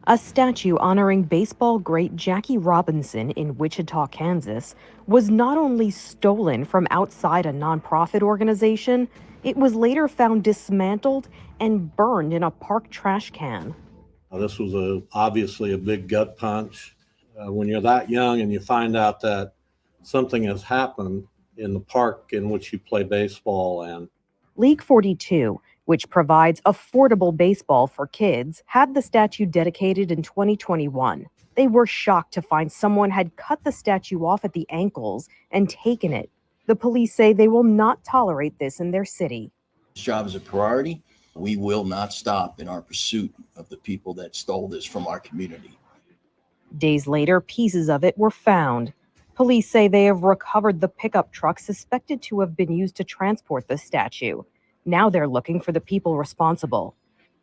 A statue honoring baseball great Jackie Robinson in Wichita, Kansas, was not only stolen from outside a nonprofit organization, it was later found dismantled and burned in a park trash can. This was obviously a big gut punch. When you're that young and you find out that something has happened in the park in which you play baseball. And League 42, which provides affordable baseball for kids, had the statue dedicated in 2021. They were shocked to find someone had cut the statue off at the ankles and taken it. The police say they will not tolerate this in their city. This job is a priority. We will not stop in our pursuit of the people that stole this from our community. Days later, pieces of it were found. Police say they have recovered the pickup truck suspected to have been used to transport the statue. Now they're looking for the people responsible.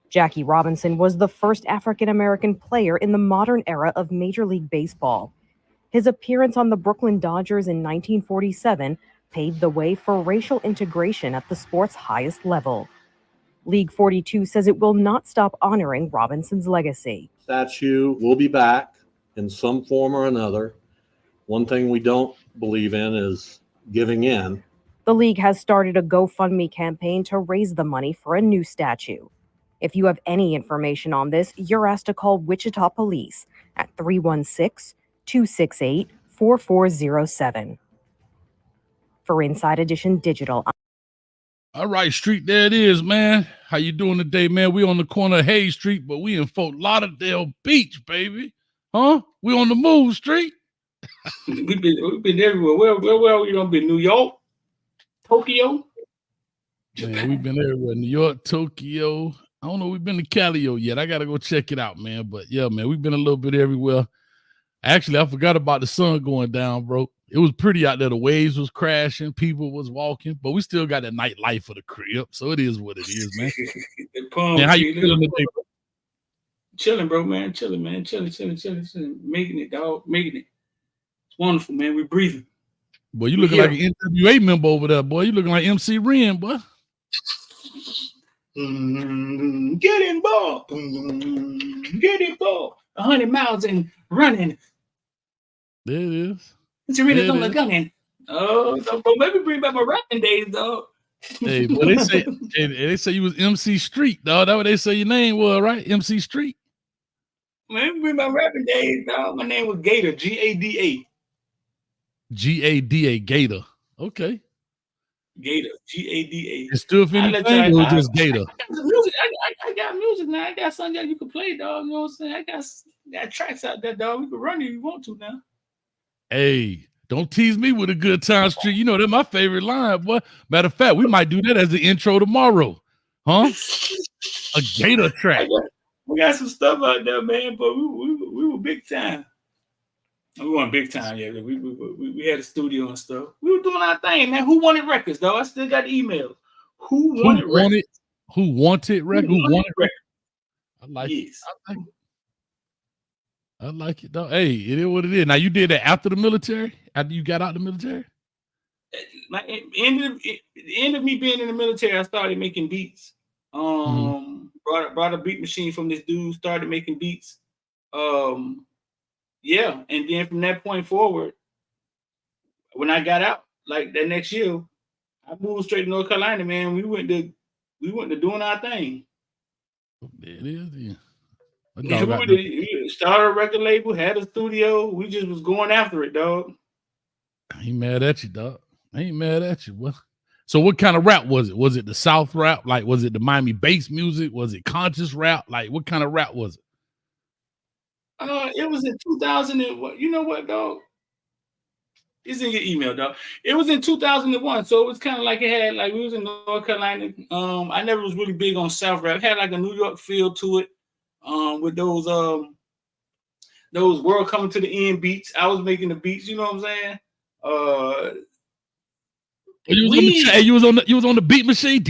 Jackie Robinson was the first African American player in the modern era of Major League Baseball. His appearance on the Brooklyn Dodgers in 1947 paved the way for racial integration at the sport's highest level. League 42 says it will not stop honoring Robinson's legacy. Statue will be back in some form or another. One thing we don't believe in is giving in. The league has started a GoFundMe campaign to raise the money for a new statue. If you have any information on this, you're asked to call Wichita Police at 316-268-4407. For Inside Edition Digital. All right, Street, there it is, man. How you doing today, man? We on the corner of Hayes Street, but we in Fort Lauderdale Beach, baby. Huh? We on the move, Street. We've been everywhere. Where we gonna be? New York, Tokyo, Japan. Man, we've been everywhere. New York, Tokyo. I don't know. We've been to Cali yet. I gotta go check it out, man. But yeah, man, we've been a little bit everywhere. Actually, I forgot about the sun going down, bro. It was pretty out there. The waves was crashing, people was walking, but we still got the nightlife of the crib. So it is what it is, man. Man, how you feeling today? Chilling, bro, man. Chilling. Making it, dog. Making it. It's wonderful, man. We're breathing. Boy, you looking like an NWA member over there, boy. You looking like MC Ren, boy. Get in ball. Get in ball. 100 miles and running. There it is. It's really on the gunning. Oh, so bro, maybe bring back my rapping days, dog. Hey, but they say you was MC Street, dog. That's what they say your name was, right? MC Street. Maybe bring my rapping days, dog. My name was Gator, Gada. Gada, Gator. Okay. Gator, Gada. It's still anything or just Gator? I got music now. I got something that you can play, dog. You know what I'm saying? I got tracks out there, dog. We can run if you want to now. Hey, don't tease me with a good time, Street. You know, that's my favorite line, boy. Matter of fact, we might do that as the intro tomorrow. Huh? A Gator track. We got some stuff out there, man, but we were big time. We weren't big time yet. We had a studio and stuff. We were doing our thing, man. Who wanted records, though? I still got emails. Who wanted records? Who wanted records? I like it. I like it, though. Hey, it is what it is. Now, you did that after the military? After you got out of the military? At the end of me being in the military, I started making beats. Brought a beat machine from this dude, started making beats. Yeah, and then from that point forward, when I got out, like that next year, I moved straight to North Carolina, man. We went to doing our thing. There it is, yeah. We started a record label, had a studio. We just was going after it, dog. I ain't mad at you, dog. I ain't mad at you. Well, so what kind of rap was it? Was it the South rap? Like, was it the Miami bass music? Was it conscious rap? Like, what kind of rap was it? It was in 2000 and what? You know what, dog? It's in your email, dog. It was in 2001, so it was kind of like it had like we was in North Carolina. I never was really big on South rap. It had like a New York feel to it. With those World Coming to the End beats. I was making the beats, you know what I'm saying? You was on the beat machine.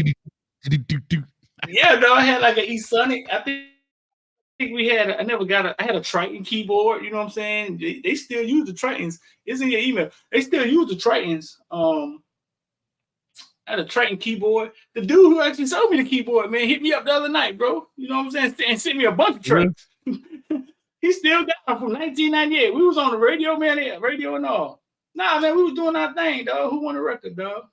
Yeah, no, I had like an E-Sonic. I think we had. I had a Triton keyboard. You know what I'm saying? They still use the Tritons. It's in your email. They still use the Tritons. I had a Triton keyboard. The dude who actually sold me the keyboard, man, hit me up the other night, bro. You know what I'm saying? And sent me a bunch of tracks. He still got them from 1998. We was on the radio, man. Radio and all. Nah, man, we was doing our thing, dog. Who won the record, dog?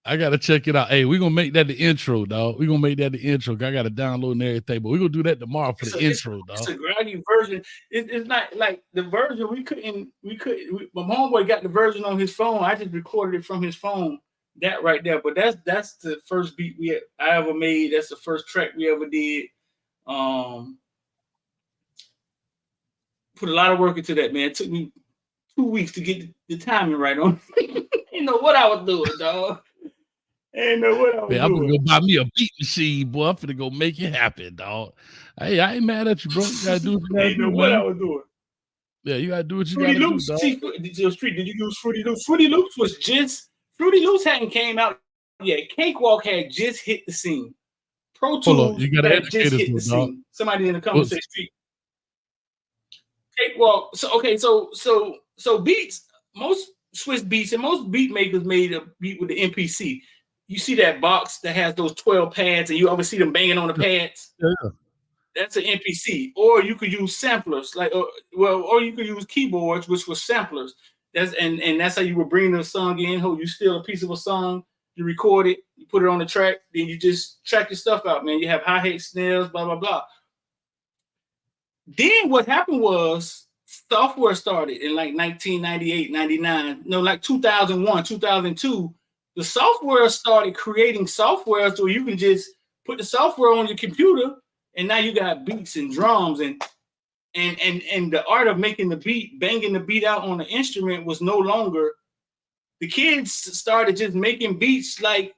I gotta check it out. Hey, we're gonna make that the intro, dog. We're gonna make that the intro. I gotta download and everything, but we're gonna do that tomorrow for the intro, dog. It's a groggy version. It's not like the version we couldn't. My homeboy got the version on his phone. I just recorded it from his phone. That right there. But that's the first beat I ever made. That's the first track we ever did. Put a lot of work into that, man. It took me 2 weeks to get the timing right on. You know what I was doing, dog. Ain't know what I was doing. I'm gonna go buy me a beat machine, boy. I'm finna go make it happen, dog. Hey, I ain't mad at you, bro. You gotta do what you gotta do, what man. I was doing. Yeah, you gotta do what you Fruity gotta Loops, do, dog. Did you use Fruity Loops? Fruity Loops was just Fruity Loops hadn't came out yet. Cakewalk had just hit the scene. Pro Tools had just hit the scene. Somebody in the comments say street. Cakewalk. So beats, most Swiss beats and most beat makers made a beat with the MPC. You see that box that has those 12 pads, and you always see them banging on the pads. Yeah. That's an MPC. Or you could use samplers, or you could use keyboards, which were samplers. That's how you would bring the song in. You steal a piece of a song, you record it, you put it on the track, then you just track your stuff out, man. You have hi-hat, snares, blah, blah, blah. Then what happened was software started in like 1998, 99, no, like 2001, 2002. The software started creating software so you can just put the software on your computer, and now you got beats and drums and the art of making the beat, banging the beat out on the instrument was no longer. The kids started just making beats like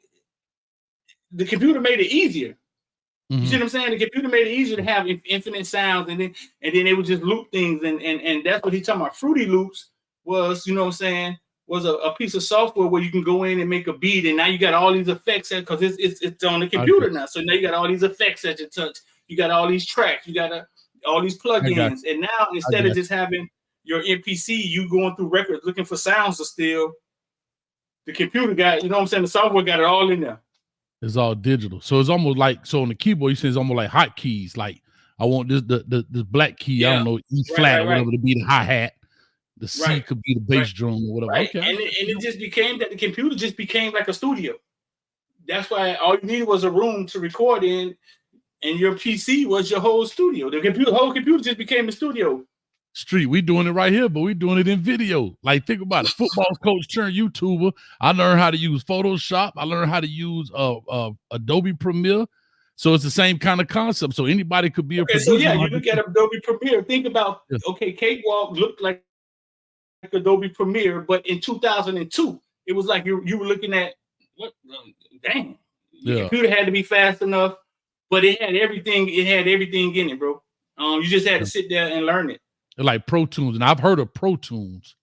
the computer made it easier. Mm-hmm. You see what I'm saying? The computer made it easier to have infinite sounds, and then they would just loop things, and that's what he's talking about. Fruity Loops was, you know what I'm saying, was a piece of software where you can go in and make a beat, and now you got all these effects because it's on the computer now. So now you got all these effects at your touch. You got all these tracks. You got all these plugins, and now instead of just having your MPC, you going through records looking for sounds to steal. The computer got, you know what I'm saying, the software got it all in there. It's all digital, so it's almost like, so on the keyboard you say it's almost like hotkeys. Like I want this this black key. Yeah. I don't know, E flat or whatever to be the hi hat. The C could be the bass drum or whatever. Right. Okay, and it just became that the computer just became like a studio. That's why all you needed was a room to record in, and your PC was your whole studio. The whole computer just became a studio. Street, we doing it right here, but we doing it in video. Like, think about it. Football coach turned YouTuber. I learned how to use Photoshop. I learned how to use Adobe Premiere. So it's the same kind of concept. So anybody could be a producer. So yeah, you look at Adobe Premiere. Think about, Cakewalk looked like Adobe Premiere, but in 2002, it was like you were looking at, what? Dang. The computer had to be fast enough, but it had everything. It had everything in it, bro. You just had to sit there and learn it. Like Pro Tools, and I've heard of Pro Tools.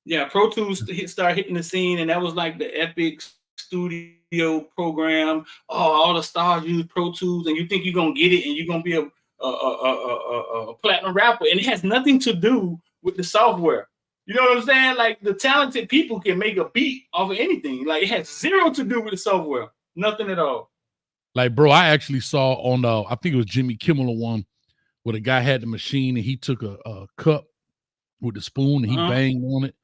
Yeah, Pro Tools started hitting the scene, and that was like the epic studio program. Oh, all the stars use Pro Tools, and you think you're gonna get it, and you're gonna be a platinum rapper, and it has nothing to do with the software. You know what I'm saying? Like, the talented people can make a beat off of anything. Like, it has zero to do with the software, nothing at all. Like, bro, I actually saw on I think it was Jimmy Kimmel one, where the guy had the machine and he took a cup with the spoon and he banged on it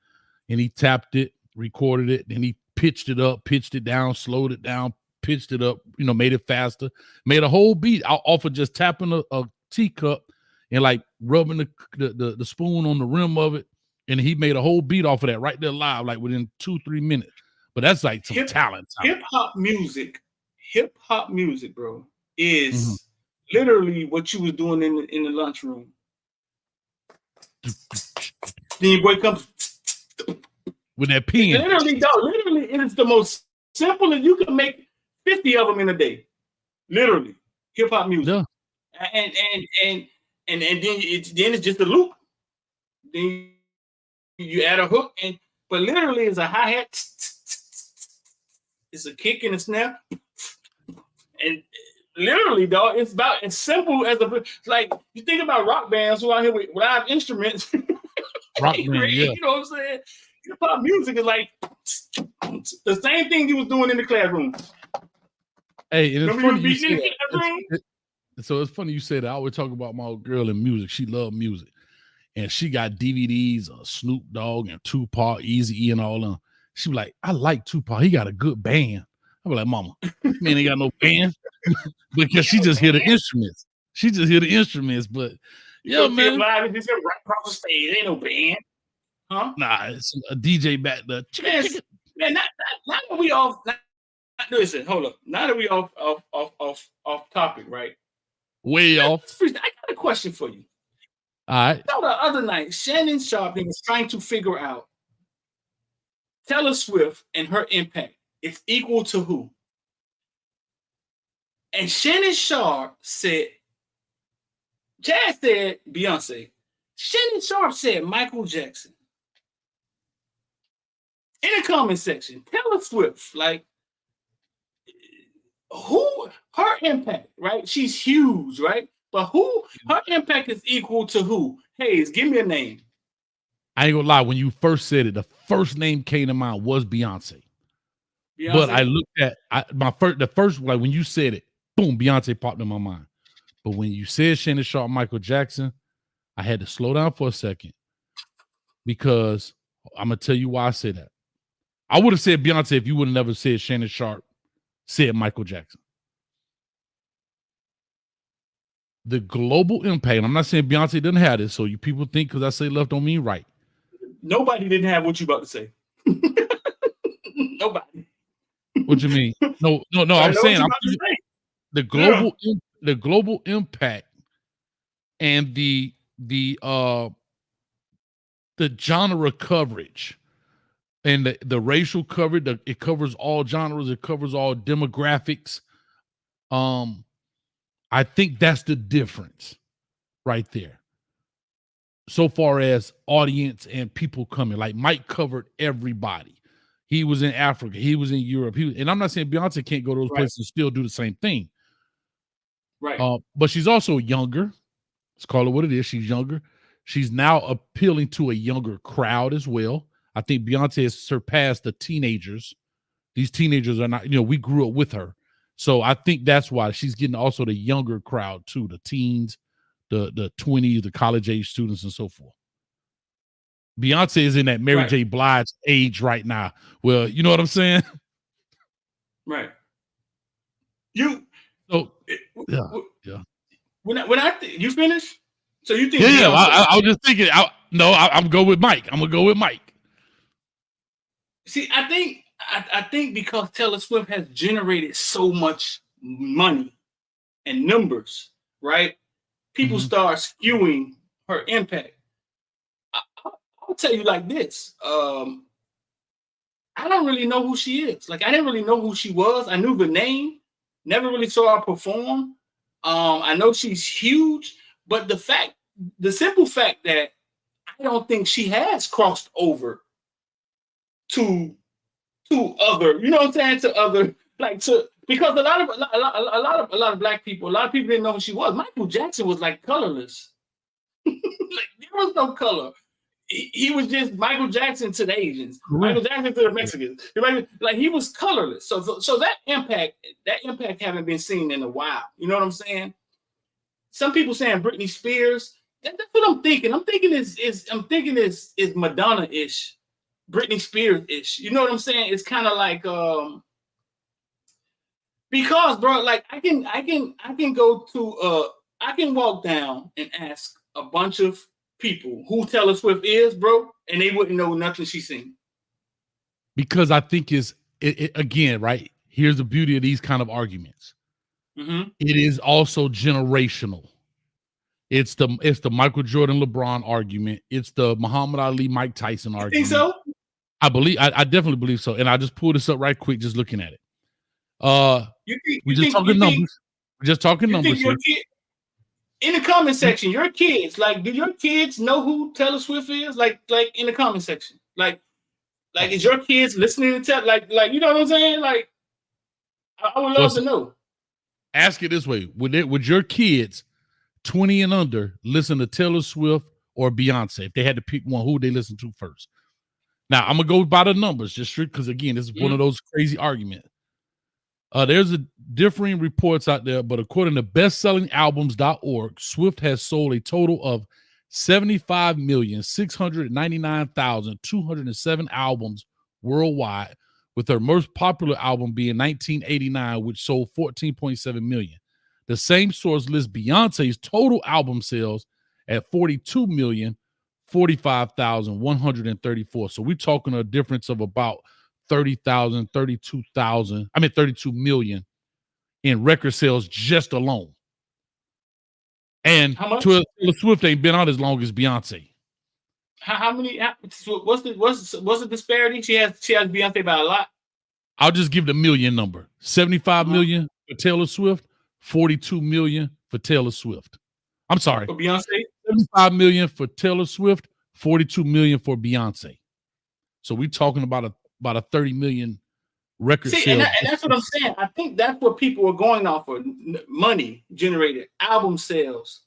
and he tapped it, recorded it, then he pitched it up, pitched it down, slowed it down, pitched it up, made it faster, made a whole beat off of just tapping a teacup and like rubbing the spoon on the rim of it. And he made a whole beat off of that right there live, like within 2-3 minutes. But that's like some talent. Hip hop music, bro, is literally what you was doing in the lunchroom. Then your boy comes with that pen. Literally, it is the most simple, and you can make 50 of them in a day. Literally, hip hop music. Yeah. And then it's just a loop. Then you add a hook, but literally it's a hi-hat, it's a kick and a snap, and literally, dog, it's about as simple as like you think about rock bands who out here with live instruments. Rock band, yeah. You know what I'm saying? Hip hop music is like the same thing you was doing in the classroom. Hey, and it's funny you say So it's funny you say that. I always talk about my old girl in music. She loved music. And she got DVDs of Snoop Dogg and Tupac, Eazy-E, and all them. She was like, I like Tupac. He got a good band. I was like, Mama, man ain't got no band. Because she just hear the instruments. She just hear the instruments. But yeah, man. Live and just right across the stage. Ain't no band. Huh? Nah, it's a DJ back there. Man, not that we off. Listen, hold up. Now that we off topic, right? Way off. I got a question for you. All right. So the other night, Shannon Sharp was trying to figure out Taylor Swift and her impact is equal to who? And Shannon Sharp said, Chad said Beyonce. Shannon Sharp said Michael Jackson. In the comment section, Taylor Swift, like, who, her impact, right? She's huge, right? But who, her impact is equal to who? Hayes, give me a name. I ain't gonna lie. When you first said it, the first name came to mind was Beyonce. But I looked at the first, like when you said it, boom, Beyonce popped in my mind. But when you said Shannon Sharp, Michael Jackson, I had to slow down for a second because I'm gonna tell you why I said that. I would have said Beyonce if you would have never said Shannon Sharp, said Michael Jackson. The global impact, and I'm not saying Beyonce didn't have this, so you people think because I say left don't mean right. Nobody didn't have what you about to say. Nobody. What you mean? No. I'm saying the global impact and the genre coverage and the racial coverage. It covers all genres. It covers all demographics. I think that's the difference right there. So far as audience and people coming, like Mike covered everybody. He was in Africa. He was in Europe. And I'm not saying Beyonce can't go to those places and still do the same thing. Right. But she's also younger. Let's call it what it is. She's younger. She's now appealing to a younger crowd as well. I think Beyonce has surpassed the teenagers. These teenagers are not, we grew up with her. So I think that's why she's getting also the younger crowd too, the teens, the 20s, the college age students and so forth. Beyonce is in that Mary J. Blige age right now. Well, you know what I'm saying? Right. Yeah. When you finish? So you think? Yeah. I was just thinking. I'm going with Mike. I'm gonna go with Mike. See, I think because Taylor Swift has generated so much money and numbers, right? People start skewing her impact. I'll tell you like this. I don't really know who she is. Like, I didn't really know who she was. I knew the name, never really saw her perform. I know she's huge, but the simple fact that I don't think she has crossed over to other, you know what I'm saying? To other, because a lot of black people, a lot of people didn't know who she was. Michael Jackson was like colorless. Like, there was no color. He was just Michael Jackson to the Asians, Michael Jackson to the Mexicans. Like, he was colorless. So that impact haven't been seen in a while. You know what I'm saying? Some people saying Britney Spears. That's what I'm thinking. I'm thinking is Madonna-ish, Britney Spears-ish. You know what I'm saying? It's kind of like because, bro, like I can go to I can walk down and ask a bunch of people who Taylor Swift is, bro, and they wouldn't know nothing she's seen. Because I think again, right? Here's the beauty of these kind of arguments. It is also generational. It's the Michael Jordan LeBron argument. It's the Muhammad Ali Mike Tyson argument. You think so? I definitely believe so. And I just pulled this up right quick, just looking at it. We're just talking numbers. We're just talking numbers here. In the comment section, your kids, like, do your kids know who Taylor Swift is? Like in the comment section, like is your kids listening to like you know what I'm saying? Like, I would love to know. Ask it this way: would your kids 20 and under listen to Taylor Swift or Beyonce? If they had to pick one, who would they listen to first? Now I'm gonna go by the numbers, just strict because again, this is one of those crazy arguments. There's a differing reports out there, but according to bestsellingalbums.org, Swift has sold a total of 75,699,207 albums worldwide, with her most popular album being 1989, which sold 14.7 million. The same source lists Beyonce's total album sales at 42,045,134. So we're talking a difference of about 30,000, 32 million in record sales just alone. And Taylor Swift ain't been out as long as Beyonce. How many? What's the disparity? She has Beyonce by a lot. I'll just give the million number: 75 million for Taylor Swift, 42 million for Taylor Swift. I'm sorry, for Beyonce. 75 million for Taylor Swift, 42 million for Beyonce. So we're talking about a 30 million record sales. And that's what I'm saying. I think that's what people are going off for: money generated, album sales.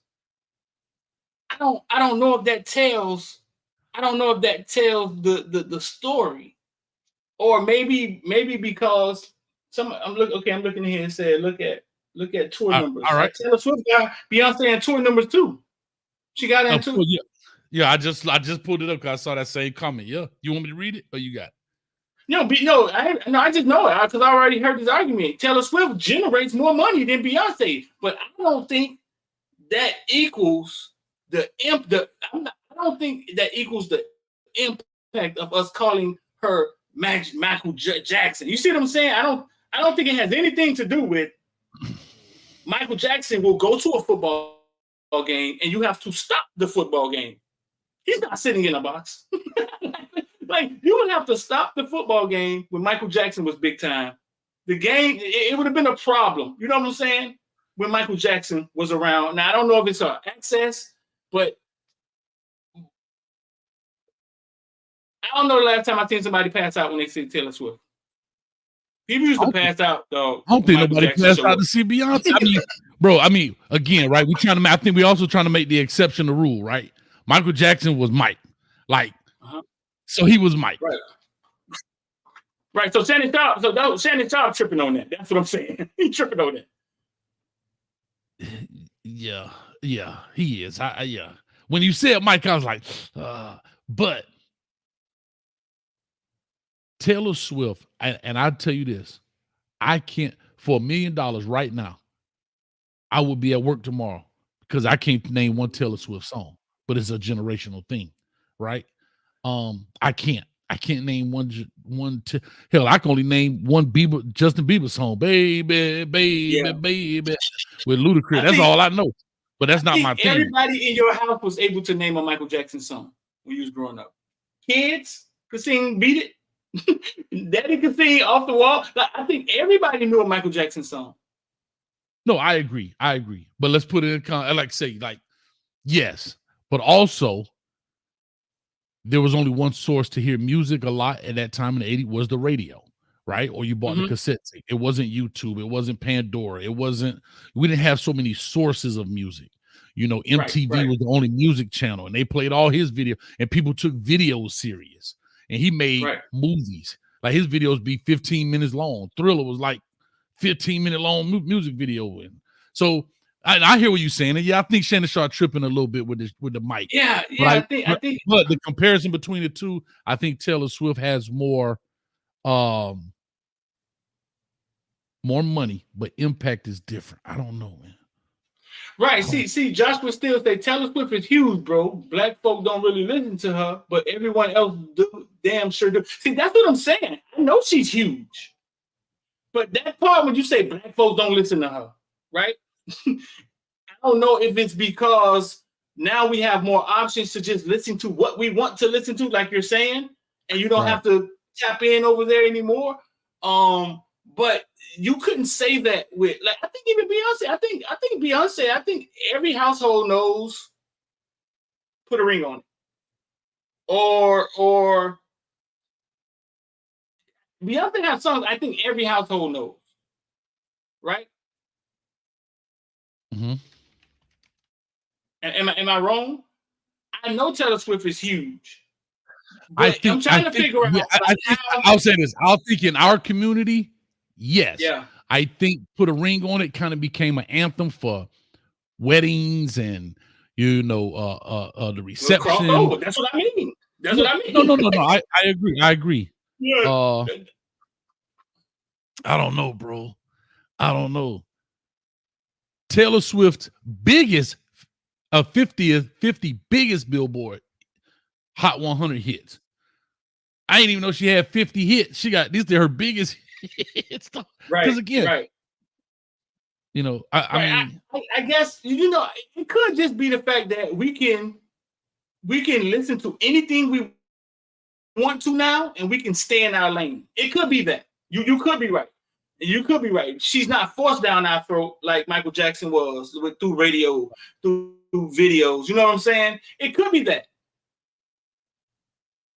I don't know if that tells. I don't know if that tells the story, or maybe because I'm looking here and said look at tour numbers. All right, Taylor Swift got Beyonce and tour numbers too. She got it too. Yeah. I just pulled it up because I saw that same comment. Yeah, you want me to read it or you got it? I just know it because I already heard this argument. Taylor Swift generates more money than Beyonce, but I don't think that equals the I don't think that equals the impact of us calling her Michael Jackson. You see what I'm saying? I don't think it has anything to do with Michael Jackson will go to a football game and you have to stop the football game. He's not sitting in a box. Like, you would have to stop the football game when Michael Jackson was big time. The game, it would have been a problem. You know what I'm saying? When Michael Jackson was around. Now, I don't know if it's access, but I don't know the last time I seen somebody pass out when they see Taylor Swift. People used to pass out, though. I don't think nobody passed out to see Beyonce. Again, right? I think we're also trying to make the exception the rule, right? Michael Jackson was Mike. So he was Mike. Right. So Shannon Sharp tripping on that. That's what I'm saying. He tripping on that. Yeah, he is. Yeah. When you said Mike, I was like, but Taylor Swift, and I'll tell you this, I can't, for $1 million right now, I would be at work tomorrow because I can't name one Taylor Swift song, but it's a generational thing, right? I can't name one. Hell, I can only name one Justin Bieber song, baby, with Ludacris. That's all I know. But that's not my thing. Everybody in your house was able to name a Michael Jackson song when you was growing up. Kids could sing "Beat It." Daddy could sing "Off the Wall." Like, I think everybody knew a Michael Jackson song. No, I agree. But let's put it in yes, but also there was only one source to hear music a lot at that time in the 80s was the radio, right? Or you bought the cassette tape. It wasn't YouTube. It wasn't Pandora. We didn't have so many sources of music. You know, MTV was the only music channel, and they played all his video, and people took videos serious. And he made movies. Like, his videos be 15 minutes long. Thriller was like 15-minute long music video. And so I hear what you're saying. And yeah, I think Shannon Sharp tripping a little bit with the mic. Yeah, I think. But the comparison between the two, I think Taylor Swift has more money, but impact is different. I don't know, man. Right. See, Joshua still say Taylor Swift is huge, bro. Black folk don't really listen to her, but everyone else damn sure do. See, that's what I'm saying. I know she's huge. But that part when you say black folks don't listen to her, right? I don't know if it's because now we have more options to just listen to what we want to listen to, like you're saying, and you don't have to tap in over there anymore. But you couldn't say that with, like, I think even Beyonce. I think every household knows "Put a Ring on It," or Beyonce has songs I think every household knows, right? Mm-hmm. Am I wrong? I know Taylor Swift is huge. I'm trying to figure out. I'll say this. I'll think in our community, yes. Yeah. I think Put a Ring on It kind of became an anthem for weddings and the reception. Crossover. That's what I mean. That's what I mean. No. I agree. I agree. Yeah. I don't know, bro. I don't know. Taylor Swift's biggest 50 biggest Billboard Hot 100 hits. I didn't even know she had 50 hits. She got these are her biggest hits. Right. Because again, right. I mean, I guess it could just be the fact that we can listen to anything we want to now, and we can stay in our lane. It could be that you could be right. You could be right. She's not forced down our throat like Michael Jackson was through radio, through videos. You know what I'm saying? It could be that.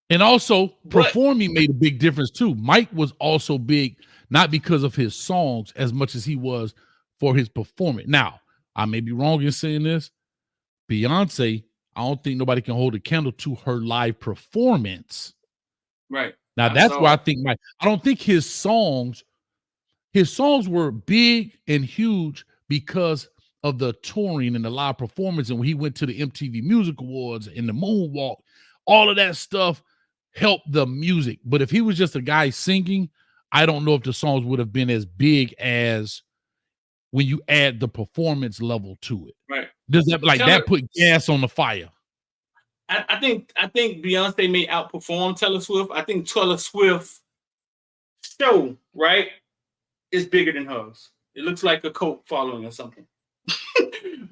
And also, performing made a big difference too. Mike was also big, not because of his songs as much as he was for his performance. Now, I may be wrong in saying this. Beyonce, I don't think nobody can hold a candle to her live performance. Right. Now, that's where I think I don't think his songs were big and huge because of the touring and the live performance. And when he went to the MTV Music Awards and the Moonwalk, all of that stuff helped the music. But if he was just a guy singing, I don't know if the songs would have been as big as when you add the performance level to it. Right. Does that that put gas on the fire? I think Beyonce may outperform Taylor Swift. I think Taylor Swift's show, right, is bigger than hers. It looks like a cult following or something.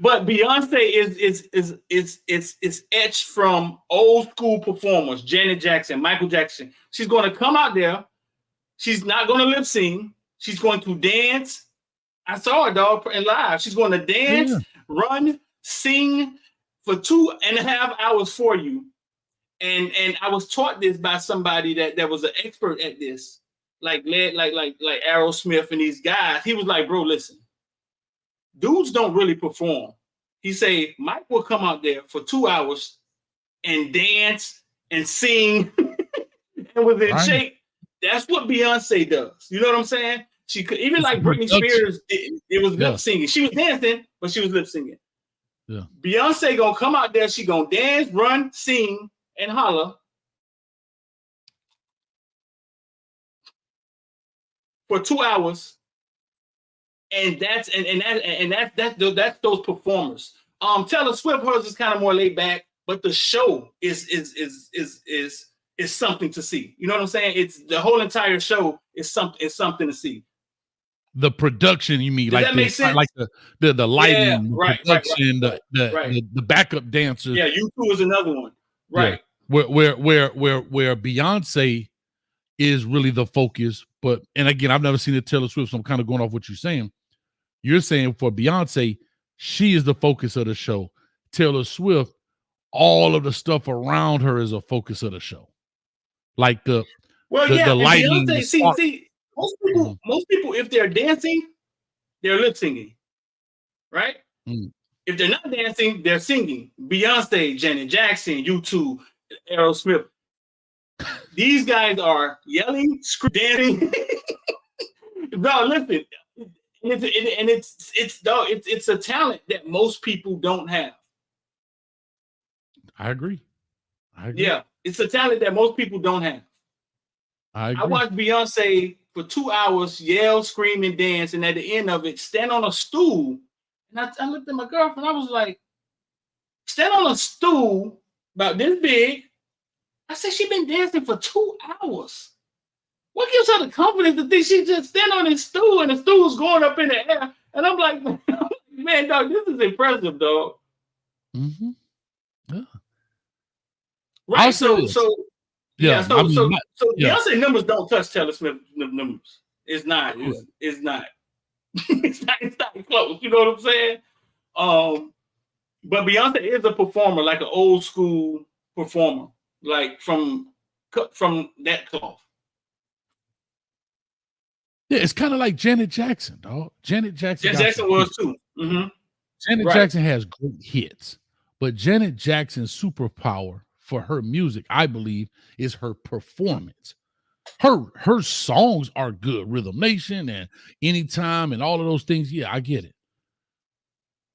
But Beyonce is etched from old school performers, Janet Jackson, Michael Jackson. She's going to come out there. She's not going to lip sync. She's going to dance. I saw her, dog, in live. She's going to dance, run, sing for 2.5 hours for you. And I was taught this by somebody that was an expert at this, like Aerosmith and these guys. He was like, bro, listen, dudes don't really perform. He say Mike will come out there for 2 hours and dance and sing and was in shape. That's what Beyonce does. You know what I'm saying? She could even like Britney Spears. It was lip singing. She was dancing, but she was lip singing. Yeah. Beyonce gonna come out there. She gonna dance, run, sing, and holler for 2 hours. And that's those performers. Taylor Swift, hers is kind of more laid back, but the show is something to see. You know what I'm saying? It's the whole entire show is something to see. The production, you mean? Does that make sense? Like the lighting, the production, the backup dancers. Yeah, U2 is another one. Right. Yeah. Where Beyonce is really the focus, and again, I've never seen a Taylor Swift, so I'm kind of going off what you're saying. You're saying for Beyonce, she is the focus of the show. Taylor Swift, all of the stuff around her is a focus of the show. Like the lighting. Beyonce, see, most people, if they're dancing, they're lip singing, right? Mm. If they're not dancing, they're singing. Beyonce, Janet Jackson, U2, Aerosmith. These guys are yelling, dancing. No, listen, it's a talent that most people don't have. I agree. Yeah, it's a talent that most people don't have. I watched Beyonce for 2 hours, yell, scream, and dance, and at the end of it, stand on a stool. And I looked at my girlfriend. I was like, stand on a stool about this big. I said, she been dancing for 2 hours. What gives her the confidence to think she just stand on this stool and the stool's going up in the air? And I'm like, man, dog, this is impressive, dog. Mm-hmm. Yeah. Right. So Beyonce numbers don't touch Taylor Swift numbers. It's not. It's not. It's not close. You know what I'm saying? But Beyonce is a performer, like an old school performer, like from that cloth. Yeah, it's kind of like Janet Jackson, dog. Janet Jackson was too. Mm-hmm. Janet Jackson has great hits, but Janet Jackson's superpower for her music, I believe, is her performance. her songs are good. Rhythm Nation and Anytime and all of those things. Yeah, I get it.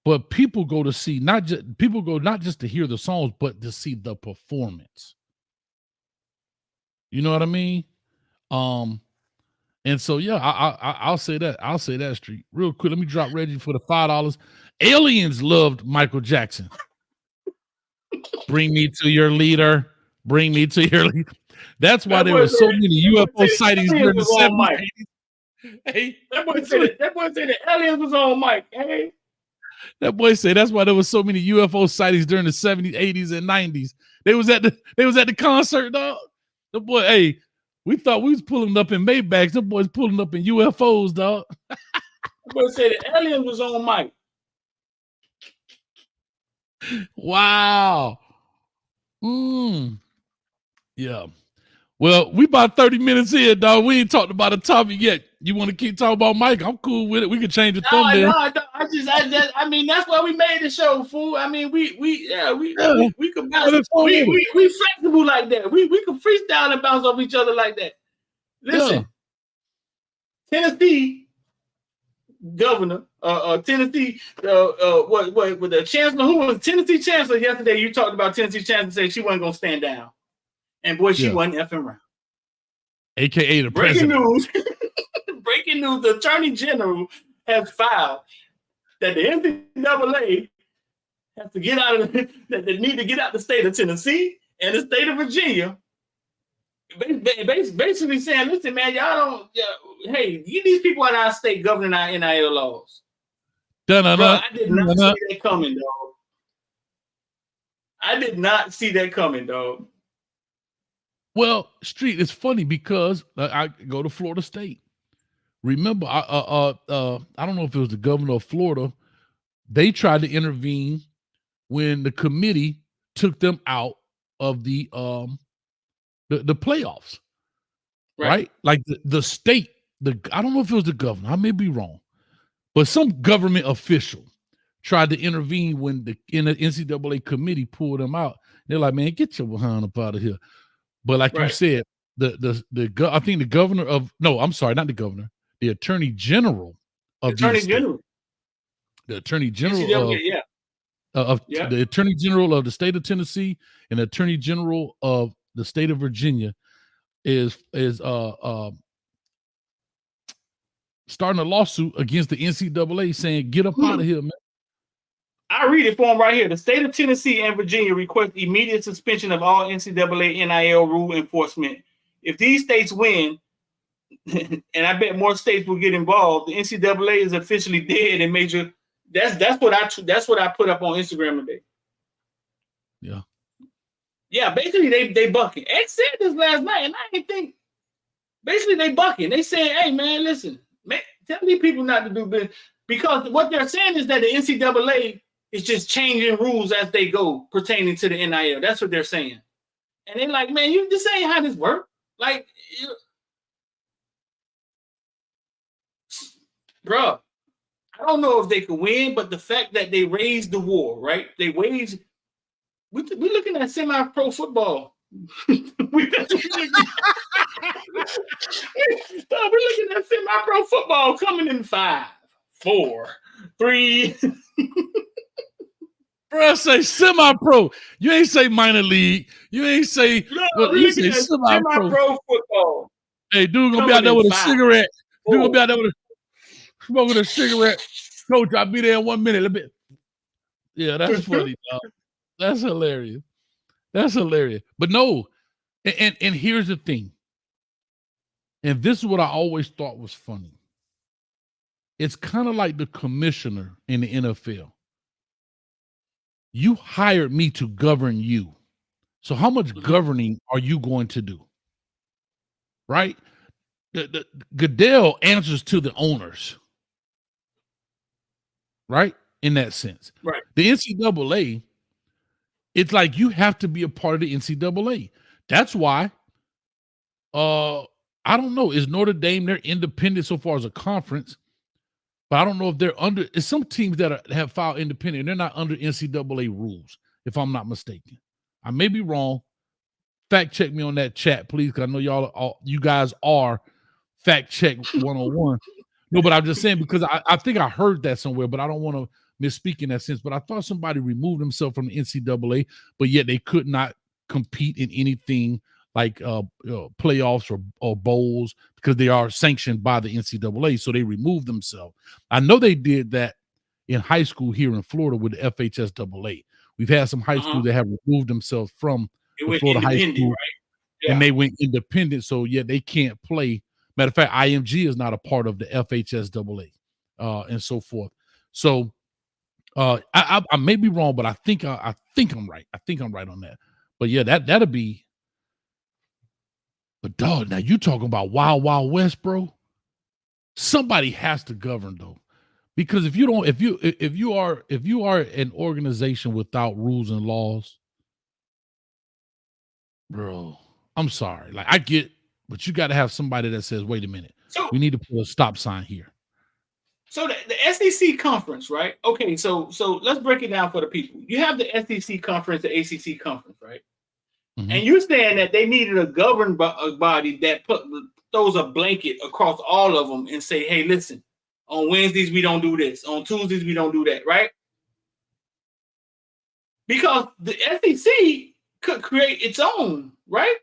But people go to see not just to hear the songs, but to see the performance. You know what I mean? And so yeah, I'll say that. I'll say that, Street. Real quick. Let me drop Reggie for the $5. Aliens loved Michael Jackson. Bring me to your leader. Bring me to your leader. That's why there were so many UFO sightings during the 70s. Hey, that boy said the aliens was on mic. Hey. That boy said that's why there was so many UFO sightings during the 70s, 80s, and 90s. They was at the concert, dog. The boy, hey, we thought we was pulling up in Maybachs. The boys pulling up in UFOs, dog. The boy said the aliens was on mic. Wow. Yeah. Well, we about 30 minutes in, dog. We ain't talked about a topic yet. You want to keep talking about Mike? I'm cool with it. We can change the thumbnail. No. I mean, that's why we made the show, fool. I mean, we could bounce. We flexible like that. We could freestyle and bounce off each other like that. Listen, Tennessee governor, Tennessee, what the chancellor, who was Tennessee chancellor yesterday? You talked about Tennessee chancellor saying she wasn't gonna stand down, and boy, she wasn't effing around. AKA the breaking president. news. Breaking news: the Attorney General has filed that the NCAA has to get out of that they need to get out the state of Tennessee and the state of Virginia. Basically saying, listen, man, y'all don't. Hey, get these people out of our state governing our NIL laws. Bro, I did not see that coming, dog. I did not see that coming, dog. Well, Street, it's funny because I go to Florida State. Remember, I don't know if it was the governor of Florida. They tried to intervene when the committee took them out of the playoffs, right? Like the state. I don't know if it was the governor. I may be wrong, but some government official tried to intervene when the NCAA committee pulled them out. They're like, man, get your behind up out of here. But like you said, I think the governor of not the governor. The Attorney General of the Attorney General the Attorney General of the state of Tennessee and the Attorney General of the state of Virginia is starting a lawsuit against the NCAA saying, get up out of here, man. I read it for him right here. The state of Tennessee and Virginia request immediate suspension of all NCAA NIL rule enforcement. If these states win, and I bet more states will get involved, the NCAA is officially dead and major. That's what I put up on Instagram today. Yeah. Basically, they bucking. X said this last night, and I didn't think. Basically, they bucking. They saying, "Hey, man, listen, man, tell these people not to do business," because what they're saying is that the NCAA is just changing rules as they go pertaining to the NIL. That's what they're saying, and they're like, "Man, you just ain't how this works." Like, bro, I don't know if they could win, but the fact that they raised the war, right? We're looking at semi-pro football. We're looking at semi-pro football coming in 5, 4, 3. Bro, say semi-pro. You ain't say minor league. You ain't say. You say semi-pro football. Hey, dude gonna be out there with a cigarette. Dude gonna be out there with smoking a cigarette. Coach, I'll be there in 1 minute. Yeah, that's funny, dog. That's hilarious. But no, and here's the thing. And this is what I always thought was funny. It's kind of like the commissioner in the NFL. You hired me to govern you. So how much governing are you going to do? Right? The Goodell answers to the owners. Right? In that sense. Right. The NCAA, it's like you have to be a part of the NCAA. That's why, I don't know. Is Notre Dame, they're independent so far as a conference, but I don't know if they're under. It's some teams that have filed independent. They're not under NCAA rules, if I'm not mistaken. I may be wrong. fact check me on that chat, please, because I know you guys are fact check 101. No, but I'm just saying because I think I heard that somewhere, but I don't want to misspeak in that sense. But I thought somebody removed themselves from the NCAA, but yet they could not compete in anything like playoffs or bowls because they are sanctioned by the NCAA. So they removed themselves. I know they did that in high school here in Florida with the FHSAA. We've had some high schools that have removed themselves from the Florida high school, right? Yeah. And they went independent. So yeah, they can't play. Matter of fact, IMG is not a part of the FHSAA and so forth. So I may be wrong, but I think I'm right. I think I'm right on that. But yeah, that'll be. But dog, now you talking about Wild Wild West, bro. Somebody has to govern though, because if you are an organization without rules and laws, bro, I'm sorry. Like I get, but you got to have somebody that says, "Wait a minute, we need to put a stop sign here." So the SEC conference, right? Okay, so let's break it down for the people. You have the SEC conference, the ACC conference, right? Mm-hmm. And you're saying that they needed a governing body that throws a blanket across all of them and say, hey, listen, on Wednesdays, we don't do this. On Tuesdays, we don't do that, right? Because the SEC could create its own, right?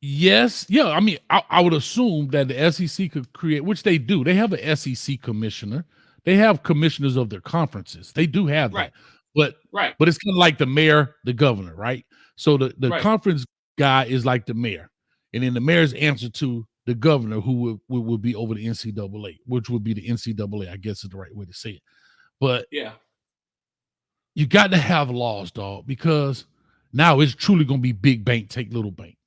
Yes. Yeah. I mean, I would assume that the SEC could create, which they do. They have an SEC commissioner. They have commissioners of their conferences. They do have that. But it's kind of like the mayor, the governor, right? So the conference guy is like the mayor. And then the mayor's answer to the governor, who would be over the NCAA, which would be the NCAA, I guess is the right way to say it. But yeah, you got to have laws, dog, because now it's truly going to be big bank take little bank.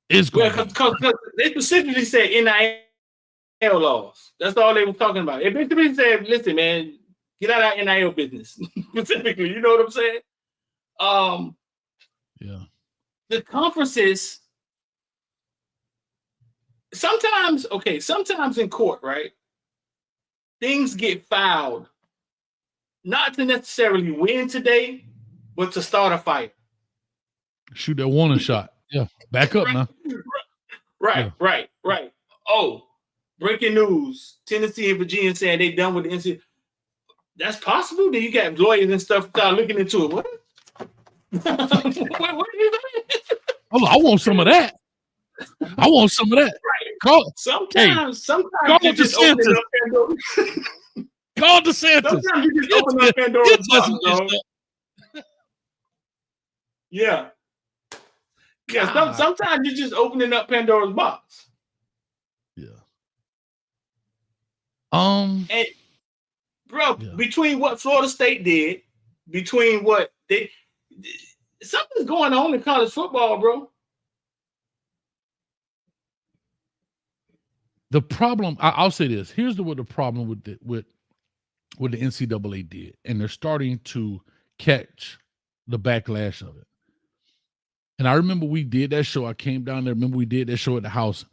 It's going because they specifically said NIL laws. That's all they were talking about. They basically said, listen, man, get out of NIL business. Specifically, you know what I'm saying? Yeah. The conferences, sometimes in court, right? Things get filed, not to necessarily win today, but to start a fight. Shoot that warning shot. Yeah. Back up now. Right. Oh, breaking news. Tennessee and Virginia saying they done with the NCAA. That's possible? Then you got lawyers and stuff start looking into it. What? What are you doing? Oh, I want some of that. Right. Sometimes you just open up Pandora. Call DeSantis. Sometimes you just open up Pandora's box, dog. Yeah. Yeah, sometimes you're just opening up Pandora's box. Yeah. And bro, between what Florida State did, between what something's going on in college football, bro. The problem, I'll say this. Here's what the problem with the NCAA did, and they're starting to catch the backlash of it. And I remember we did that show. I came down there. Remember we did that show at the house.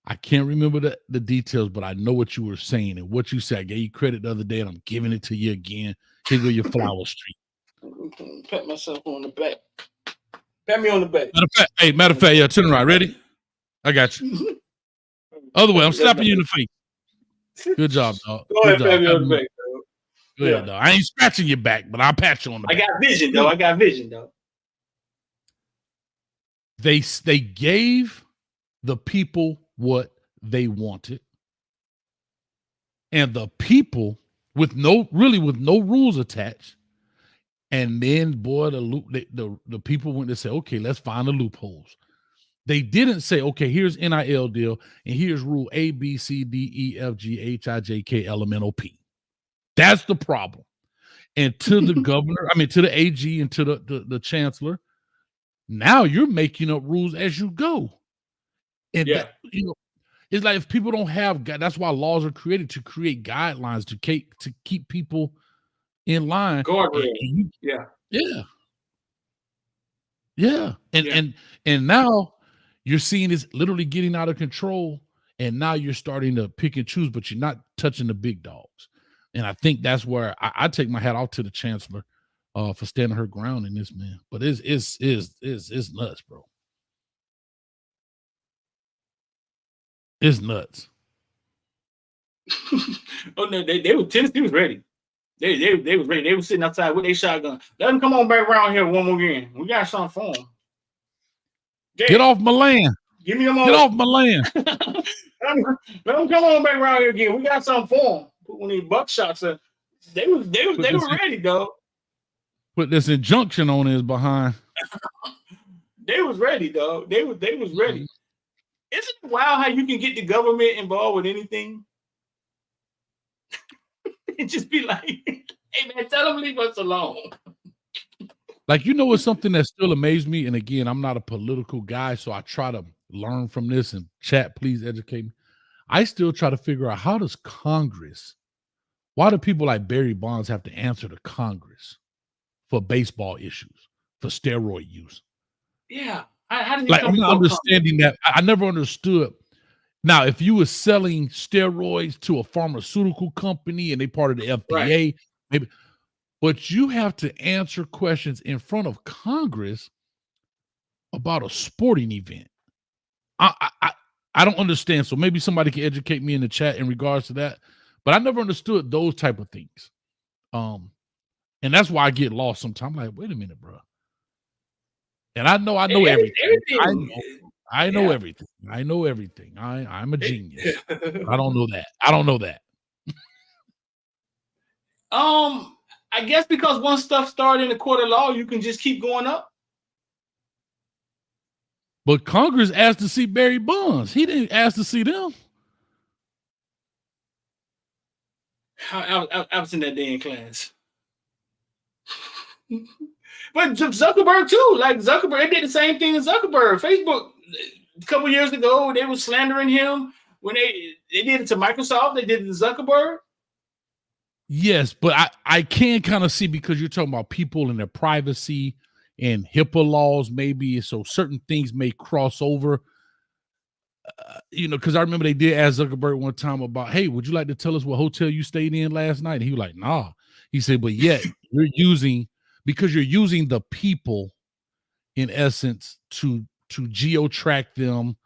I can't remember the details, but I know what you were saying and what you said. I gave you credit the other day, and I'm giving it to you again. Here go your flower street. Pat myself on the back. Pat me on the back. Matter of fact, yeah, turn around. Ready? I got you. Other way, I'm slapping you in the face. Good job, dog. Go ahead, pat me on the back, dog. Go ahead, dog. I ain't scratching your back, but I'll pat you on the back. I got vision, though. They gave the people what they wanted, and the people with no rules attached. And then, boy, the people went to say, okay, let's find the loopholes. They didn't say, okay, here's NIL deal, and here's rule A, B, C, D, E, F, G, H, I, J, K, L, M, N, O, P. That's the problem. And to the governor, to the AG and to the chancellor, now you're making up rules as you go. And it's like if people don't have, that's why laws are created, to create guidelines, to keep people in line. And now you're seeing this literally getting out of control, and now you're starting to pick and choose, but you're not touching the big dogs. And I think that's where I take my hat off to the chancellor for standing her ground in this, man. But it's nuts, bro. It's nuts. Oh no, Tennessee was ready. They was ready. They were sitting outside with their shotgun. Let them come on back around here one more game. We got something for them. Get off my land. Give me them. Get off my land. Let them come on back around here again. We got something for them. Put one of these buckshots up. They were ready, though. Put this injunction on his behind. They was ready, though. They was ready. Isn't it wild how you can get the government involved with anything? It just be like, hey man, tell them leave us alone. Like, you know, it's something that still amazed me. And again, I'm not a political guy, so I try to learn from this, and chat, please educate me. I still try to figure out, how does Congress, why do people like Barry Bonds have to answer to Congress for baseball issues, for steroid use? Yeah. How did like, I'm not understanding that. I never understood. Now, if you were selling steroids to a pharmaceutical company and they part of the FDA, right, maybe, but you have to answer questions in front of Congress about a sporting event. I don't understand. So maybe somebody can educate me in the chat in regards to that. But I never understood those type of things. And that's why I get lost sometimes. I'm like, wait a minute, bro. And I know everything. I know everything. I know everything. I'm a genius. I don't know that. I don't know that. I guess because once stuff started in the court of law, you can just keep going up. But Congress asked to see Barry Bonds. He didn't ask to see them. I was in that day in class. But Zuckerberg too. Like Zuckerberg, they did the same thing as Zuckerberg. Facebook, a couple years ago, they were slandering him. When they did it to Microsoft, they did it to Zuckerberg. Yes, but I can kind of see, because you're talking about people and their privacy and HIPAA laws, maybe, so certain things may cross over. You know, because I remember they did ask Zuckerberg one time about, hey, would you like to tell us what hotel you stayed in last night? And he was like, nah. He said, but yet you're using the people in essence to geo-track them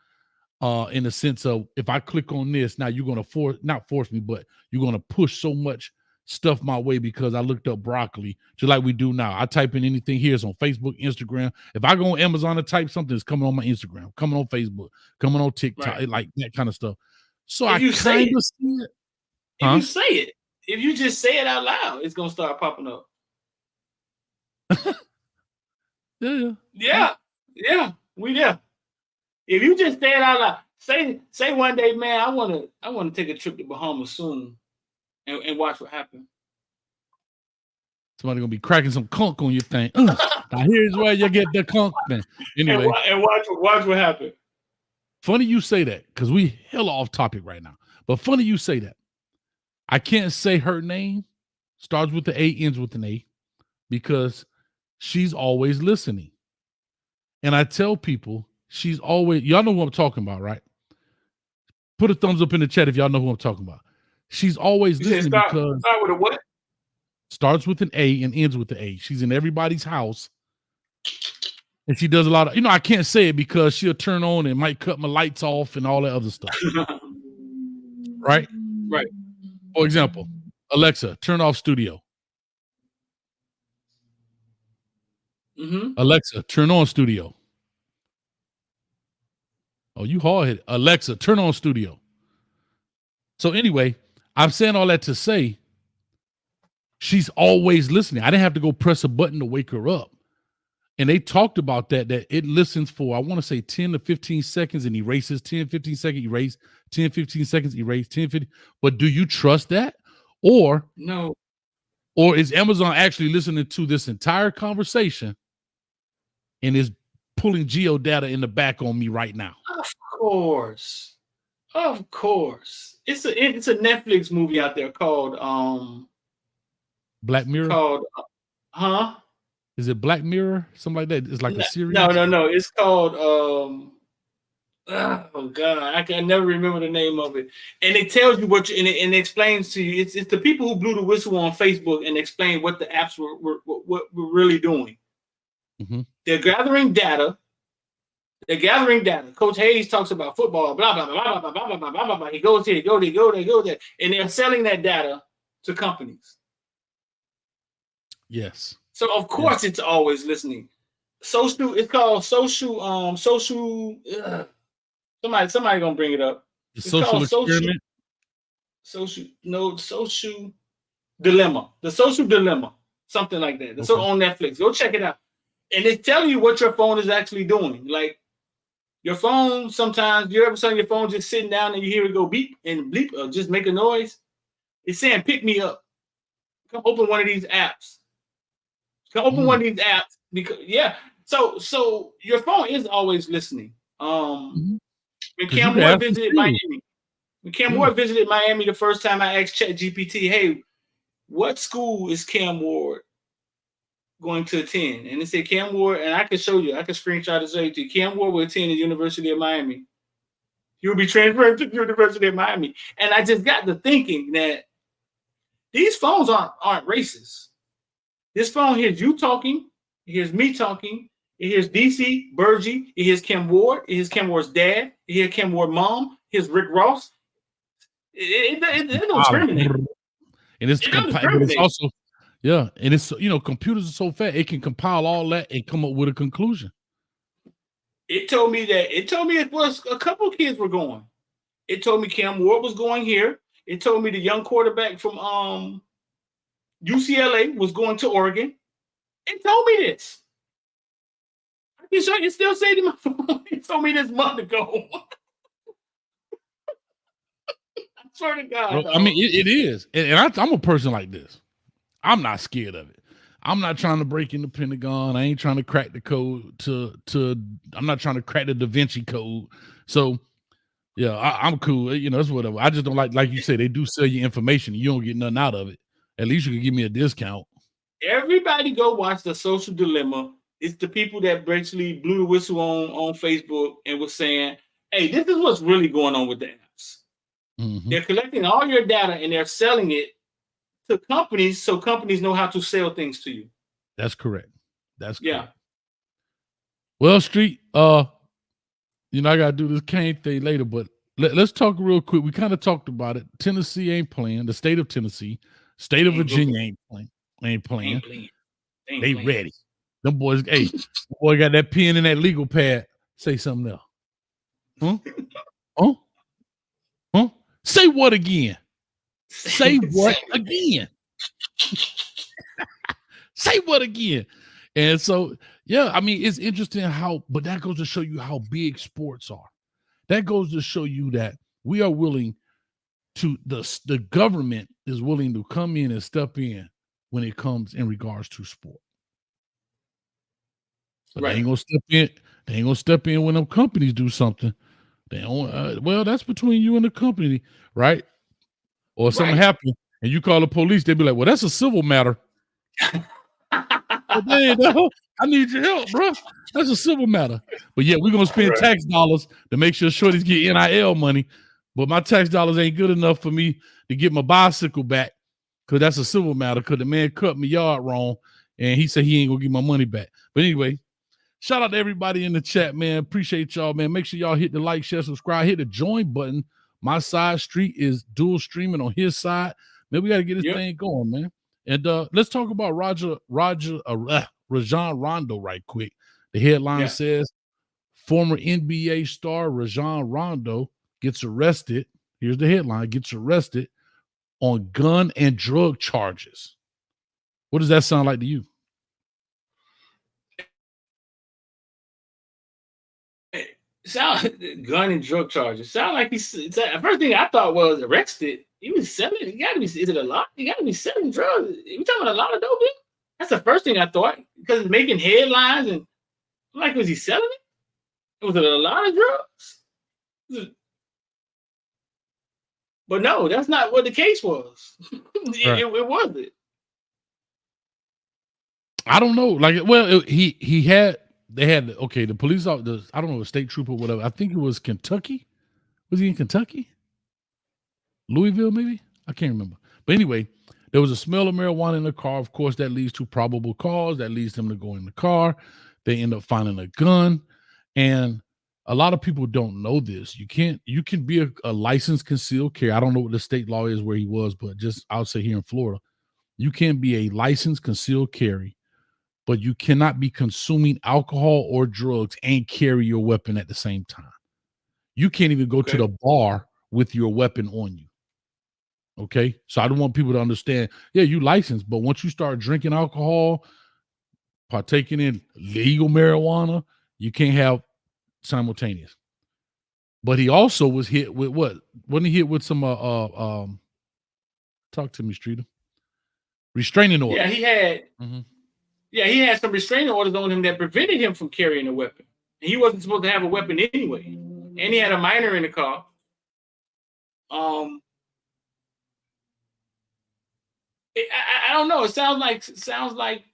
in the sense of, if I click on this, now you're going to not force me, but you're going to push so much stuff my way because I looked up broccoli, just like we do now. I type in anything here, it's on Facebook, Instagram. If I go on Amazon and type something, it's coming on my Instagram, coming on Facebook, coming on TikTok, right, like that kind of stuff. So if I kind of see it. If you say it, if you just say it out loud, it's gonna start popping up. Yeah. We there. If you just say it out loud, say one day, man, I wanna take a trip to Bahamas soon, and watch what happens. Somebody gonna be cracking some conch on your thing. Now here's where you get the conch thing. Anyway, and watch what happens. Funny you say that, because we hella off topic right now. But funny you say that. I can't say her name. Starts with the A, ends with an A, because she's always listening. And I tell people, she's always, y'all know who I'm talking about, right? Put a thumbs up in the chat if y'all know who I'm talking about. She's always listening because start with a what? Starts with an A and ends with the A. She's in everybody's house. And she does a lot of, I can't say it because she'll turn on and might cut my lights off and all that other stuff. Right? Right. For example, Alexa, turn off studio. Mm-hmm. Alexa, turn on studio. Oh, you hard-headed. Alexa, turn on studio. So anyway, I'm saying all that to say she's always listening. I didn't have to go press a button to wake her up. And they talked about that it listens for, I want to say 10 to 15 seconds and erases, 10, 15 seconds, erase, 10, 15 seconds, erase, 10, 15. But do you trust that? Or no. Or is Amazon actually listening to this entire conversation and is pulling geo data in the back on me right now? Of course. It's a Netflix movie out there called Black Mirror. Huh? Is it Black Mirror? Something like that. It's like a series. No. It's called Oh God, I can never remember the name of it. And it tells you what you, and it explains to you. It's the people who blew the whistle on Facebook and explain what the apps were really doing. Mm-hmm. They're gathering data. Coach Hayes talks about football, blah blah blah blah blah blah blah blah blah blah. He goes here, go there, and they're selling that data to companies. Yes. So of course it's always listening. Social, it's called social. Somebody gonna bring it up. The social experiment. Social dilemma. The social dilemma. Something like that. It's on Netflix. Go check it out. And it's telling you what your phone is actually doing. Like your phone, sometimes you ever seen your phone just sitting down and you hear it go beep and bleep or just make a noise. It's saying, pick me up. Come open one of these apps. Because So your phone is always listening. When Cam Moore visited Miami, the first time I asked ChatGPT, hey, what school is Cam Ward going to attend? And it said Cam Ward, and I can show you, I can screenshot it to you. Cam Ward will attend the University of Miami. He will be transferred to the University of Miami. And I just got to thinking that these phones aren't racist. This phone hears you talking, it hears me talking, it hears DC, Burgie, it hears Kim Ward, it hears Kim Ward's dad, it hears Kim Ward's mom, it hears Rick Ross. It don't discriminate. And it's also, and it's, computers are so fast, it can compile all that and come up with a conclusion. It told me it was a couple of kids were going. It told me Cam Ward was going here. It told me the young quarterback from UCLA was going to Oregon. It told me this. I can show you, still say to my phone. It told me this month ago. I swear to God. Well, I mean, it is. And I'm a person like this. I'm not scared of it. I'm not trying to break in the Pentagon. I ain't trying to crack the code I'm not trying to crack the Da Vinci Code. So, yeah, I'm cool. That's whatever. I just don't like you say, they do sell you information. You don't get nothing out of it. At least you can give me a discount. Everybody go watch The Social Dilemma. It's the people that basically blew the whistle on Facebook and was saying, hey, this is what's really going on with the apps. Mm-hmm. They're collecting all your data and they're selling it to companies so companies know how to sell things to you. That's correct. That's correct. Well, Street, I got to do this Kane thing later, but let's talk real quick. We kind of talked about it. Tennessee ain't playing. The state of Tennessee. State of Virginia ain't playing. They ready. Them boys, hey, the boy got that pen in that legal pad. Say something else. Huh? Say what again? Say what again? Say what again? And so, I mean, it's interesting but that goes to show you how big sports are. That goes to show you that we are willing to, the government is willing to come in and step in when it comes in regards to sport. But They ain't gonna step in. They ain't gonna step in when them companies do something. They don't. Well, that's between you and the company, right? Or if something happened and you call the police, they be like, "Well, that's a civil matter." I need your help, bro. That's a civil matter. But yeah, we're gonna spend tax dollars to make sure shorties get NIL money. But my tax dollars ain't good enough for me to get my bicycle back because that's a civil matter. Because the man cut my yard wrong and he said he ain't gonna get my money back. But anyway, shout out to everybody in the chat, man. Appreciate y'all, man. Make sure y'all hit the like, share, subscribe, hit the join button. My side Street is dual streaming on his side. Man, we got to get this thing going, man. And let's talk about Rajan Rondo right quick. The headline says former NBA star Rajon Rondo gets arrested. Here's the headline: gets arrested on gun and drug charges. What does that sound like to you? Gun and drug charges. Sound like the first thing I thought was arrested. He was selling. He got to be. Is it a lot? He got to be selling drugs. You talking about a lot of dope? That's the first thing I thought because it's making headlines and I'm like, was he selling it? Was it a lot of drugs? But no, that's not what the case was. It wasn't. I don't know. Like, well, he had they had the police officer, I don't know, a state trooper or whatever. I think it was Kentucky. Was he in Kentucky? Louisville, maybe? I can't remember. But anyway, there was a smell of marijuana in the car. Of course, that leads to probable cause. That leads them to go in the car. They end up finding a gun. And a lot of people don't know this. You can be a licensed concealed carry. I don't know what the state law is where he was, but just I'll say here in Florida, you can be a licensed concealed carry, but you cannot be consuming alcohol or drugs and carry your weapon at the same time. You can't even go to the bar with your weapon on you. Okay. So I don't want people to understand, yeah, you licensed, but once you start drinking alcohol, partaking in legal marijuana, you can't have simultaneous. But he also was hit with what? Wasn't he hit with some talk to me, Streeter? Restraining order. Yeah, he had he had some restraining orders on him that prevented him from carrying a weapon. He wasn't supposed to have a weapon anyway. And he had a minor in the car. I don't know. It sounds like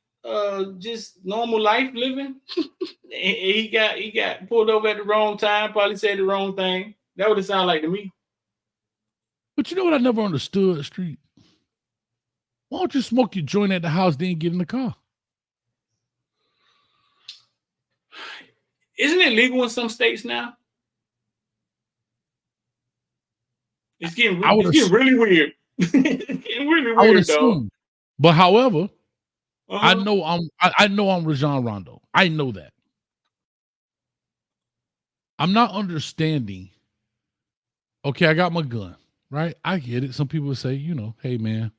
just normal life living. he got pulled over at the wrong time, probably said the wrong thing. That would have sounded like to me. But you know what I never understood, Street? Why don't you smoke your joint at the house, then get in the car? Isn't it legal in some states now? It's getting really weird. It's getting really weird, I would assume. But however, I know I'm Rajan Rondo. I know that. I'm not understanding. Okay, I got my gun, right? I get it. Some people say, hey man,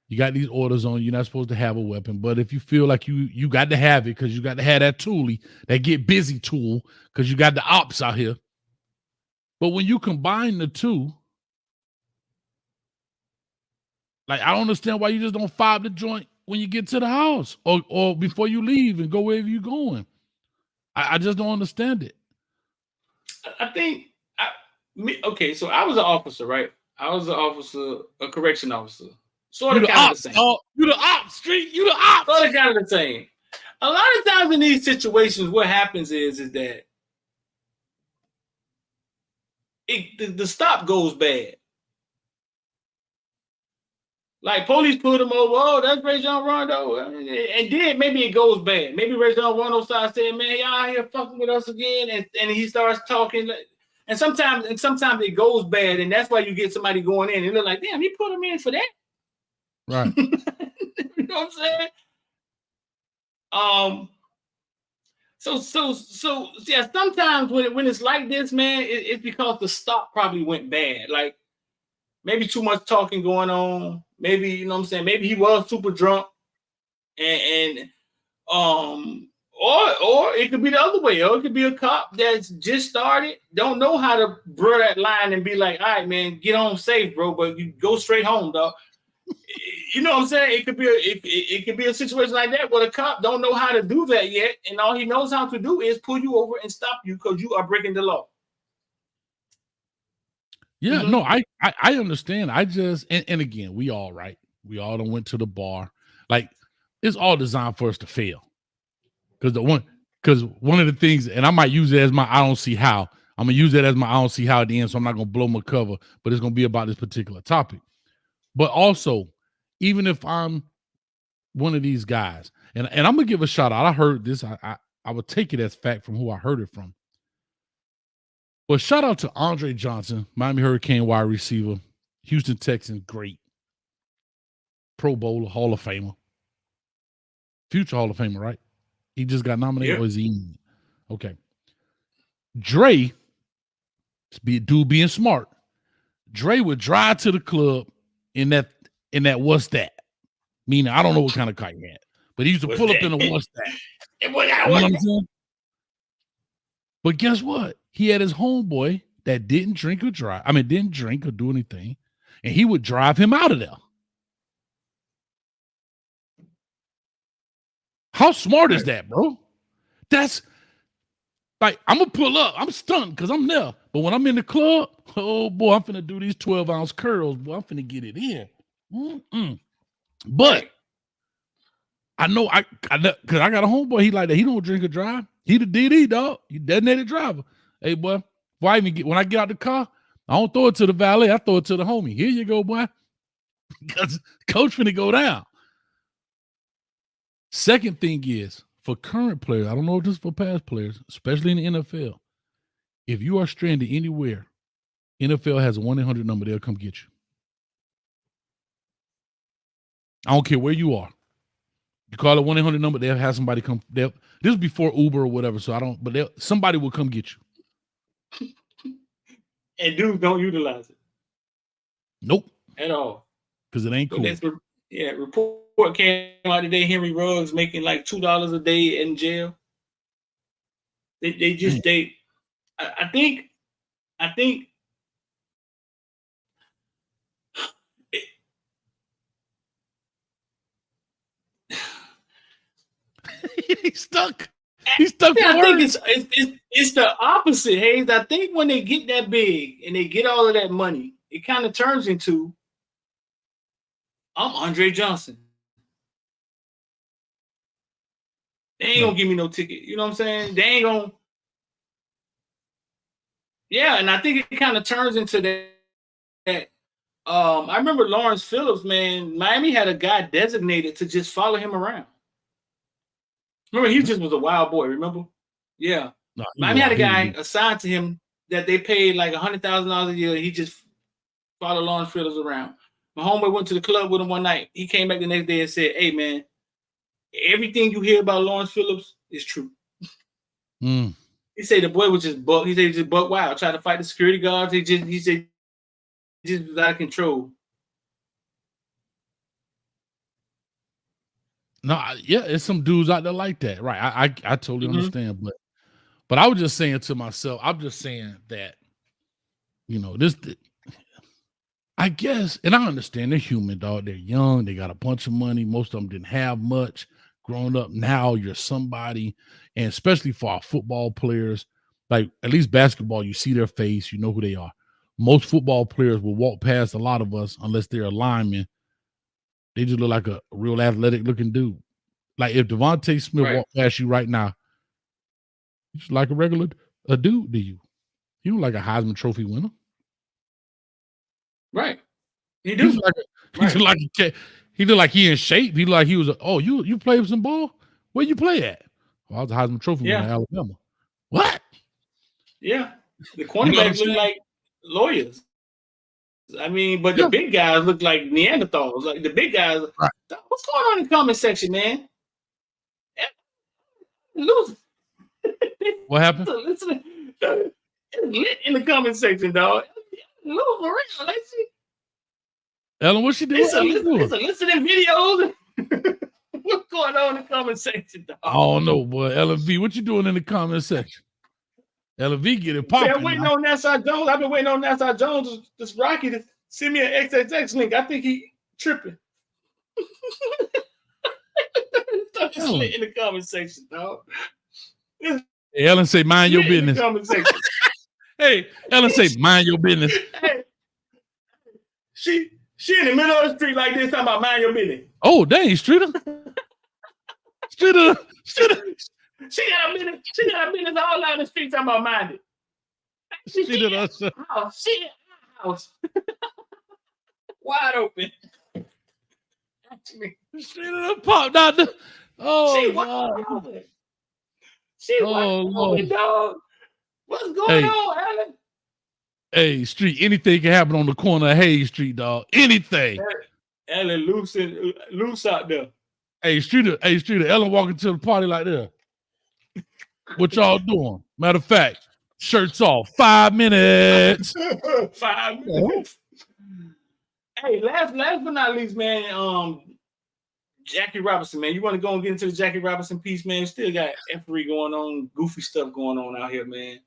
you got these orders on, you're not supposed to have a weapon. But if you feel like you got to have it because you got to have that toolie, that get busy tool, because you got the ops out here. But when you combine the two, like, I don't understand why you just don't fob the joint when you get to the house or before you leave and go wherever you're going. I just don't understand it. I think, so I was an officer, right? I was a correction officer. Sort of kind of the same. You the ops, Street. You the ops. Sort of kind of the same. A lot of times in these situations, what happens is that the stop goes bad. Like police put him over. Oh, that's Rajon Rondo, and then maybe it goes bad. Maybe Rajon Rondo starts saying, "Man, y'all here fucking with us again," and he starts talking. And sometimes it goes bad, and that's why you get somebody going in and they're like, "Damn, he put him in for that." Right. You know what I'm saying? So yeah. Sometimes when it's like this, man, it's because the stop probably went bad. Like maybe too much talking going on. Maybe, you know what I'm saying? Maybe he was super drunk, or it could be the other way. Or it could be a cop that's just started, don't know how to blur that line and be like, all right, man, get home safe, bro, but you go straight home, dog. You know what I'm saying? It could be a situation like that where the cop don't know how to do that yet, and all he knows how to do is pull you over and stop you because you are breaking the law. Yeah, no, I understand. I just and again, we all done went to the bar. Like, it's all designed for us to fail. Because one of the things, and I might use it as my I don't see how. I'm gonna use that as my I don't see how at the end, so I'm not gonna blow my cover, but it's gonna be about this particular topic. But also, even if I'm one of these guys, and I'm gonna give a shout out. I heard this, I would take it as fact from who I heard it from. Well, shout out to Andre Johnson, Miami Hurricane wide receiver, Houston Texans, great. Pro Bowler, Hall of Famer. Future Hall of Famer, right? He just got nominated, or is he? Okay. Dre, dude being smart. Dre would drive to the club in that what's that? Meaning, I don't know what kind of car he had, but he used to pull up in a what's that? You know what I'm saying? But guess what? He had his homeboy that didn't drink or do anything, and he would drive him out of there. How smart is that, bro? That's like, I'm gonna pull up. I'm stunned because I'm there. But when I'm in the club, oh boy, I'm finna do these 12-ounce curls. Boy, I'm finna get it in. But I know because I got a homeboy. He like that. He don't drink or drive. He the DD, dog. He designated driver. Hey, boy, when I get out the car, I don't throw it to the valet. I throw it to the homie. Here you go, boy. Because coach finna go down. Second thing is, for current players, I don't know if this is for past players, especially in the NFL, if you are stranded anywhere, NFL has a 1-800 number. They'll come get you. I don't care where you are. You call it 1-800 number, they'll have somebody come. This is before Uber or whatever, so I don't, but somebody will come get you. And dudes don't utilize it. Nope. At all. Because it ain't cool. Report came out today. Henry Ruggs making like $2 a day in jail. I think He's stuck. He's stuck. I think it's the opposite, Hayes. I think when they get that big and they get all of that money, it kind of turns into, I'm Andre Johnson. They ain't gonna give me no ticket. You know what I'm saying? They ain't gonna. Yeah, and I think it kind of turns into that. I remember Lawrence Phillips, man. Miami had a guy designated to just follow him around. Remember, he just was a wild boy. Remember? Yeah. No, Miami had a guy assigned to him that they paid like $100,000 a year. He just followed Lawrence Phillips around. My homeboy went to the club with him one night. He came back the next day and said, "Hey, man, everything you hear about Lawrence Phillips is true." He said the boy was just buck. He said he just buck wild, tried to fight the security guards. He said just was out of control. No, yeah, it's some dudes out there like that, right? I totally understand, but I was just saying to myself, I'm just saying that, this. I guess, and I understand they're human, dog. They're young. They got a bunch of money. Most of them didn't have much growing up. Now you're somebody, and especially for our football players, like at least basketball, you see their face, you know who they are. Most football players will walk past a lot of us unless they're a lineman. They just look like a real athletic looking dude. Like if Devontae Smith walked past you right now, he's like a regular dude to you. You don't like a Heisman Trophy winner. Right. He do. He look like he in shape. He like he was you played some ball? Where you play at? Well, I was a Heisman Trophy winner in Alabama. What? Yeah. The cornerbacks look like lawyers. I mean, but the big guys look like Neanderthals. Like the big guys. Right. What's going on in the comment section, man? Lose. What happened? It's lit in the comment section, dog. Lose for real, let's see. Ellen, what's she doing? It's a listening videos. What's going on in the comment section, dog? I don't know, boy. Ellen V, what you doing in the comment section? Ellen V, get it popping. I'm waiting on Nassau Jones. I've been waiting on Nassau Jones, this Rocky, to send me an XXX link. I think he tripping. It's lit in the comment section, dog. Hey, Ellen say, mind your business. Comment section. Hey, Ellen say, mind your business. Hey, she in the middle of the street like this, talking about mind your business. Oh, dang, Streeter. Streeter. She got a business all out in the street talking about mind it. She in the house. Wide open. Streeter popped out the. Oh, God. She wide open, dog. What's going on, Alan? Hey, Street, anything can happen on the corner of Hayes Street, dog. Anything. Ellen loose out there. Hey, Streeter, Ellen walking to the party like that. What y'all doing? Matter of fact, shirts off. 5 minutes. 5 minutes. Hey, last but not least, man, Jackie Robinson, man. You want to go and get into the Jackie Robinson piece, man? Still got effery going on, goofy stuff going on out here, man.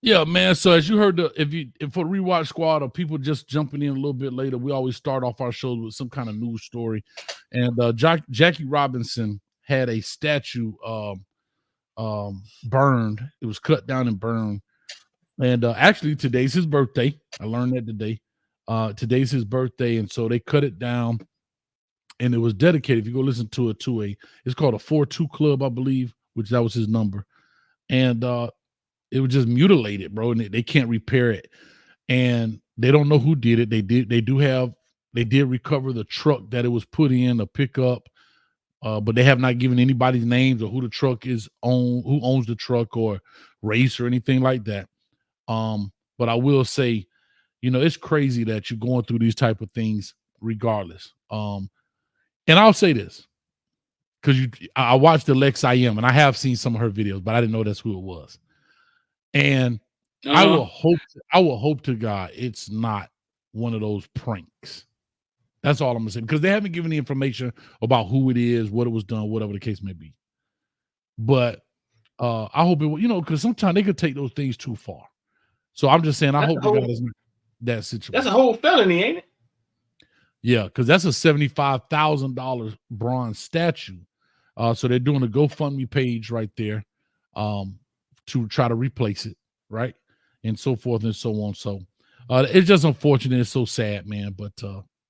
Yeah, man. So as you heard, if for Rewatch Squad or people just jumping in a little bit later, we always start off our shows with some kind of news story. And Jackie Robinson had a statue burned. It was cut down and burned. And actually, today's his birthday. I learned that today. Today's his birthday, and so they cut it down. And it was dedicated. If you go listen to it, it's called a 4-2 Club, I believe, which that was his number. and it was just mutilated, bro, and they can't repair it, and they don't know who did it. They did recover the truck that it was put in, a pickup, but they have not given anybody's names or who the truck is who owns the truck or race or anything like that. But I will say, it's crazy that you're going through these type of things regardless. And I'll say this, because I watched Alex IM and I have seen some of her videos, but I didn't know that's who it was. And I will hope to God it's not one of those pranks. That's all I'm gonna say, because they haven't given the information about who it is, what it was done, whatever the case may be. But I hope it will, because sometimes they could take those things too far. So I'm just saying, I hope God is not that situation. That's a whole felony, ain't it? Yeah, because that's a $75,000 bronze statue. So they're doing a GoFundMe page right there to try to replace it, right? And so forth and so on. So it's just unfortunate. It's so sad, man. But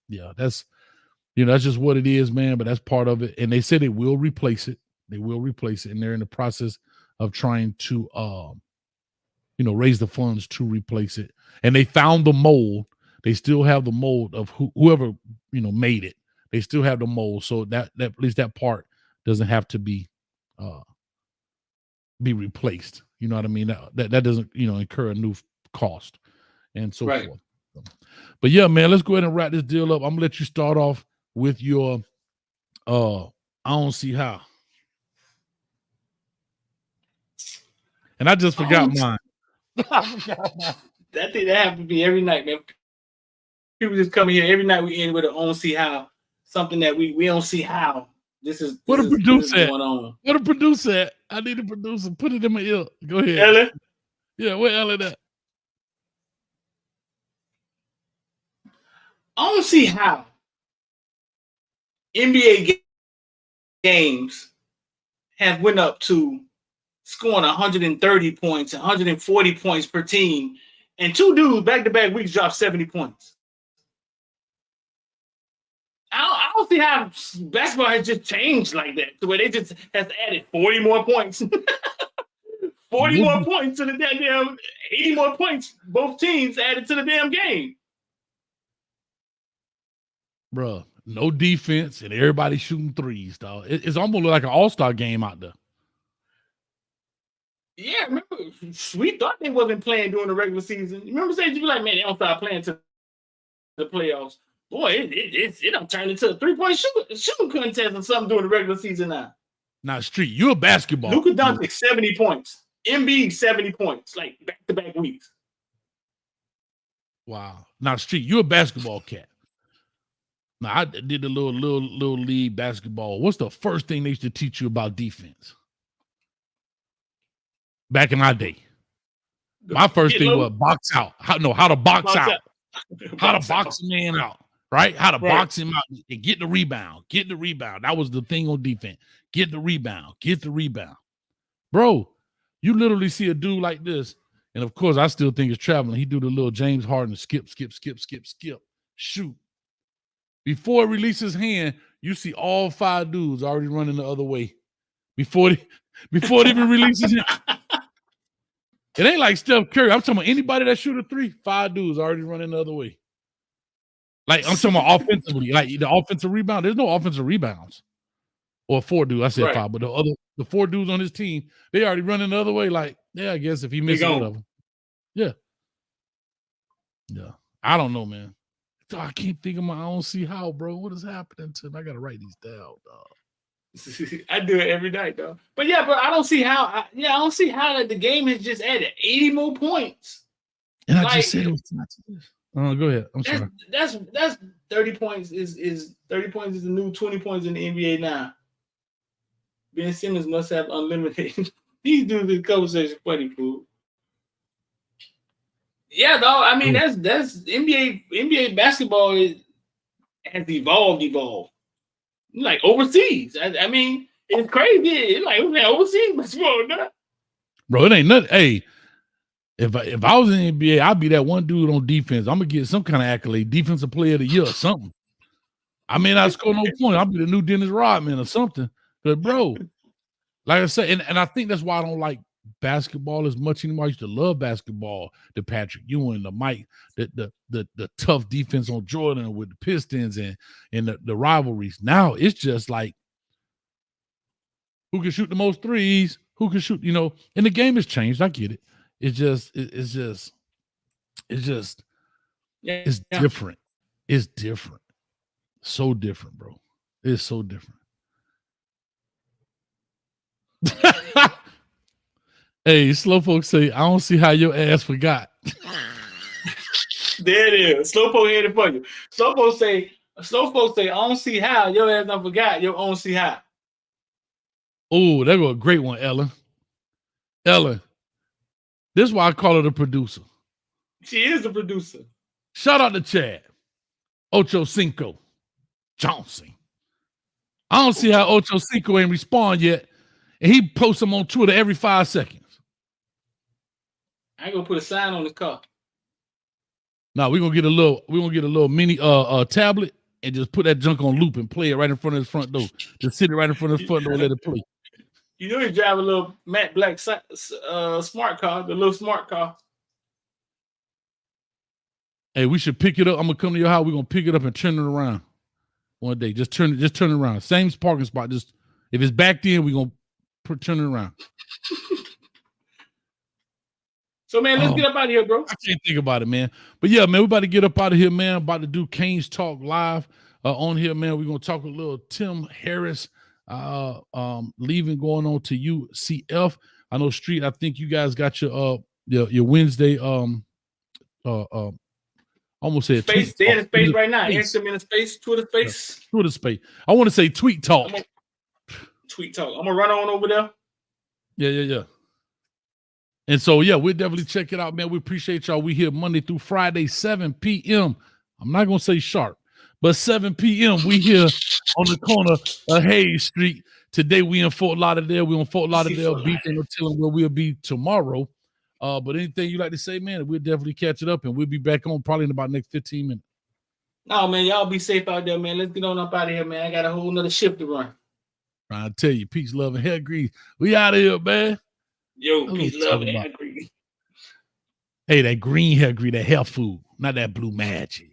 yeah, that's just what it is, man. But that's part of it. And they said they will replace it. They will replace it. And they're in the process of trying to raise the funds to replace it. And they found the mold. They still have the mold of whoever made it. They still have the mold, so that at least that part doesn't have to be replaced. You know what I mean? That doesn't incur a new cost and so forth. But yeah, man, let's go ahead and wrap this deal up. I'm gonna let you start off with your I don't see how. And I just forgot mine. That thing that happens to me every night, man. People just come here every night. We end with a "don't see how," something that we don't see how. This is what a producer going on. What a producer! I need a producer. Put it in my ear. Go ahead, Ellen. Yeah, where Ellen at? I don't see how NBA games have went up to scoring 130 points, 140 points per team, and two dudes back-to-back weeks dropped 70 points. I don't see how basketball has just changed like that, to where they just has added 40 more points. 40 more points to the damn 80 more points both teams added to the damn game. Bro, no defense and everybody shooting threes, dog. It's almost like an all-star game out there. Yeah, remember, we thought they wasn't playing during the regular season. Remember saying, you be like, man, they don't start playing to the playoffs. Boy, it don't turn into a three-point shooting contest or something during the regular season now. Now, Street, you're a basketball. Luka Doncic 70 points. Embiid 70 points, like back-to-back weeks. Wow. Now, Street, you're a basketball cat. Now, I did a little league basketball. What's the first thing they used to teach you about defense? Back in my day. My first thing was box out. How to box out. How to box a man out. Right? How to box him out and get the rebound. Get the rebound. That was the thing on defense. Get the rebound. Get the rebound. Bro, you literally see a dude like this. And of course, I still think it's traveling. He do the little James Harden skip, shoot. Before he releases his hand, you see all five dudes already running the other way. Before they even releases him. It ain't like Steph Curry. I'm talking about anybody that shoot a three, five dudes already running the other way. Like, I'm talking about offensively, like the offensive rebound. There's no offensive rebounds. Or four dudes. I said five, but the four dudes on his team, they already running the other way. Like, yeah, I guess if he missed one of them. Yeah. Yeah. I don't know, man. I can't think of I don't see how, bro. What is happening to him? I got to write these down, dog. I do it every night, though. But yeah, I don't see how. I don't see how that the game has just added 80 more points. And I just said it was not this. Oh, go ahead. I'm sorry. That's 30 points is 30 points is the new 20 points in the NBA now. Ben Simmons must have unlimited. These dudes in conversation funny, fool. Yeah, though. I mean, that's NBA basketball has evolved. Like overseas. I mean, it's crazy. It's like overseas basketball, nah. Bro, it ain't nothing. Hey, if I was in the NBA, I'd be that one dude on defense. I'm gonna get some kind of accolade, defensive player of the year or something. I mean, I score no point. I'll be the new Dennis Rodman or something. But bro, like I said, and I think that's why I don't like basketball as much anymore. I used to love basketball. The Patrick Ewing, the Mike, the tough defense on Jordan with the Pistons and the rivalries. Now it's just like who can shoot the most threes, who can shoot, and the game has changed. I get it. It's different. It's different. So different, bro. It's so different. Hey, slow folks say, I don't see how your ass forgot. There it is. Slowpoke had it for you. Slow folks say, I don't see how your ass done forgot. You don't see how. Oh, that was a great one, Ellen. Ellen, this is why I call her the producer. She is the producer. Shout out to Chad. Ocho Cinco Johnson. I don't see how Ocho Cinco ain't respond yet. And he posts them on Twitter every 5 seconds. I ain't gonna put a sign on the car. Now we're gonna get a little mini tablet and just put that junk on loop and play it right in front of his front door. Just sit it right in front of his front door and let it play. You know, he drive a little matte black smart car, the little smart car. Hey, we should pick it up. I'm gonna come to your house. We're gonna pick it up and turn it around one day. Just turn it around. Same parking spot. Just if it's back then, we're gonna turn it around. So, man, let's get up out of here, bro. I can't think about it, man. But yeah, man, we're about to get up out of here, man. About to do Canes Talk live on here, man. We're gonna talk a little Tim Harris leaving, going on to UCF. I know Street. I think you guys got your Wednesday almost said space. They're in space right now. Answer them in space. Twitter space. Yeah. Twitter space. I want to say tweet talk. Tweet talk. I'm gonna run on over there. Yeah. And so, yeah, we'll definitely check it out, man. We appreciate y'all. We here Monday through Friday, 7 p.m. I'm not going to say sharp, but 7 p.m. We here on the corner of Hayes Street. Today, we in Fort Lauderdale. We on Fort Lauderdale Beach. Ain't no telling where we'll be tomorrow. But anything you like to say, man, we'll definitely catch it up, and we'll be back on probably in about the next 15 minutes. No, man, y'all be safe out there, man. Let's get on up out of here, man. I got a whole nother shift to run. I tell you, peace, love, and hair grease. We out of here, man. Yo, peace, love, and hair grease. Hey, that green hair grease, that hair food, not that blue magic.